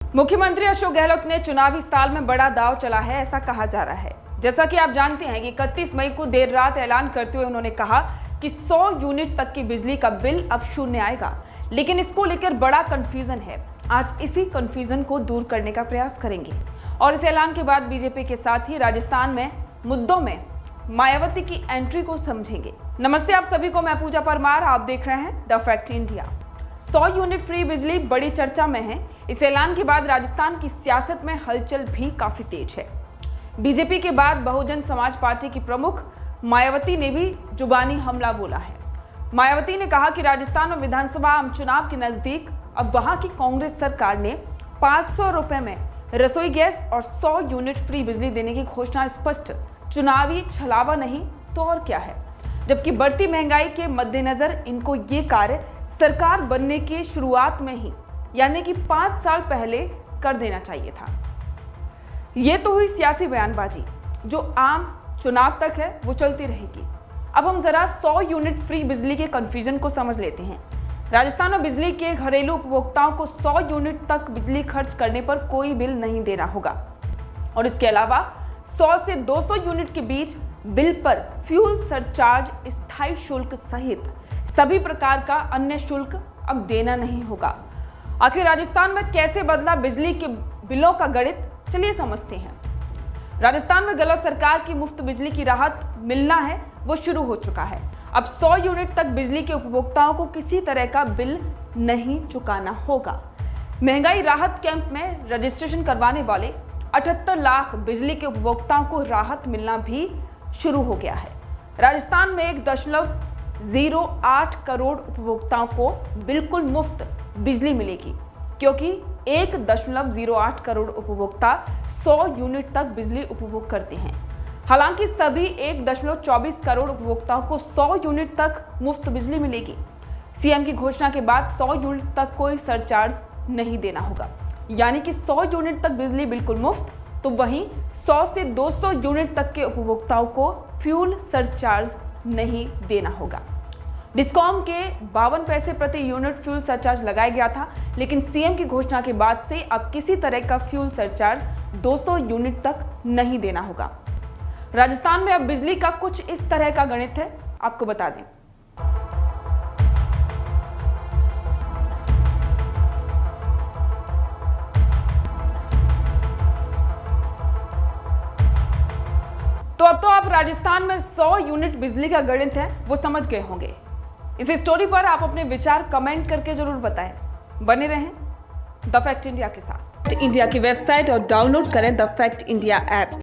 मुख्यमंत्री अशोक गहलोत ने चुनावी साल में बड़ा दांव चला है, ऐसा कहा जा रहा है। जैसा कि आप जानते हैं कि 31 मई को देर रात ऐलान करते हुए उन्होंने कहा कि 100 यूनिट तक की बिजली का बिल अब शून्य आएगा, लेकिन इसको लेकर बड़ा कंफ्यूजन है। आज इसी कंफ्यूजन को दूर करने का प्रयास करेंगे और इस ऐलान के बाद बीजेपी के साथ ही राजस्थान में मुद्दों में मायावती की एंट्री को समझेंगे। नमस्ते आप सभी को, मैं पूजा परमार, आप देख रहे हैं the fact India. 100 unit free बिजली बड़ी चर्चा में है। इस ऐलान के बाद राजस्थान की सियासत में हलचल भी काफी तेज है। बीजेपी के बाद बहुजन समाज पार्टी की प्रमुख मायावती ने भी जुबानी हमला बोला है। मायावती ने कहा कि राजस्थान में विधानसभा आम चुनाव के नजदीक अब वहां की कांग्रेस सरकार ने 500 रुपए में रसोई गैस और 100 यूनिट फ्री बिजली देने की घोषणा स्पष्ट चुनावी छलावा नहीं तो और क्या है। जबकि बढ़ती महंगाई के मद्देनजर इनको ये कार्य सरकार बनने की शुरुआत में ही, यानी कि 5 साल पहले कर देना चाहिए था। ये तो हुई सियासी बयानबाजी, जो आम चुनाव तक है वो चलती रहेगी। अब हम जरा 100 यूनिट फ्री बिजली के कंफ्यूजन को समझ लेते हैं। राजस्थान में बिजली के घरेलू उपभोक्ताओं को 100 यूनिट तक बिजली खर्च करने पर कोई बिल नहीं देना होगा और इसके अलावा 100 से 200 यूनिट के बीच बिल पर फ्यूल सरचार्ज, स्थायी शुल्क सहित सभी प्रकार का अन्य शुल्क अब देना नहीं होगा। आखिर राजस्थान में कैसे बदला बिजली के बिलों का गणित, चलिए समझते हैं। राजस्थान में गहलोत सरकार की मुफ्त बिजली की राहत मिलना है वो शुरू हो चुका है। अब 100 यूनिट तक बिजली के उपभोक्ताओं को किसी तरह का बिल नहीं चुकाना होगा। महंगाई राहत कैंप में रजिस्ट्रेशन करवाने वाले 78 लाख बिजली के उपभोक्ताओं को राहत मिलना भी शुरू हो गया है। राजस्थान में 1.08 करोड़ उपभोक्ताओं को बिल्कुल मुफ्त बिजली मिलेगी, क्योंकि 1.08 करोड़ उपभोक्ता 100 यूनिट तक बिजली उपभोग करते हैं। हालांकि सभी 1.24 करोड़ उपभोक्ताओं को 100 यूनिट तक मुफ्त बिजली मिलेगी। सीएम की घोषणा के बाद 100 यूनिट तक कोई सरचार्ज नहीं देना होगा, यानी कि 100 यूनिट तक बिजली बिल्कुल मुफ्त, तो वहीं 100 से 200 यूनिट तक के उपभोक्ताओं को फ्यूल सरचार्ज नहीं देना होगा। डिस्कॉम के 52 पैसे प्रति यूनिट फ्यूल सरचार्ज लगाया गया था, लेकिन सीएम की घोषणा के बाद से अब किसी तरह का फ्यूल सरचार्ज 200 यूनिट तक नहीं देना होगा। राजस्थान में अब बिजली का कुछ इस तरह का गणित है, आपको बता दें। तो अब तो आप राजस्थान में 100 यूनिट बिजली का गणित है वो समझ गए होंगे। इस स्टोरी पर आप अपने विचार कमेंट करके जरूर बताएं। बने रहें द फैक्ट इंडिया के साथ। इंडिया की वेबसाइट और डाउनलोड करें द फैक्ट इंडिया ऐप।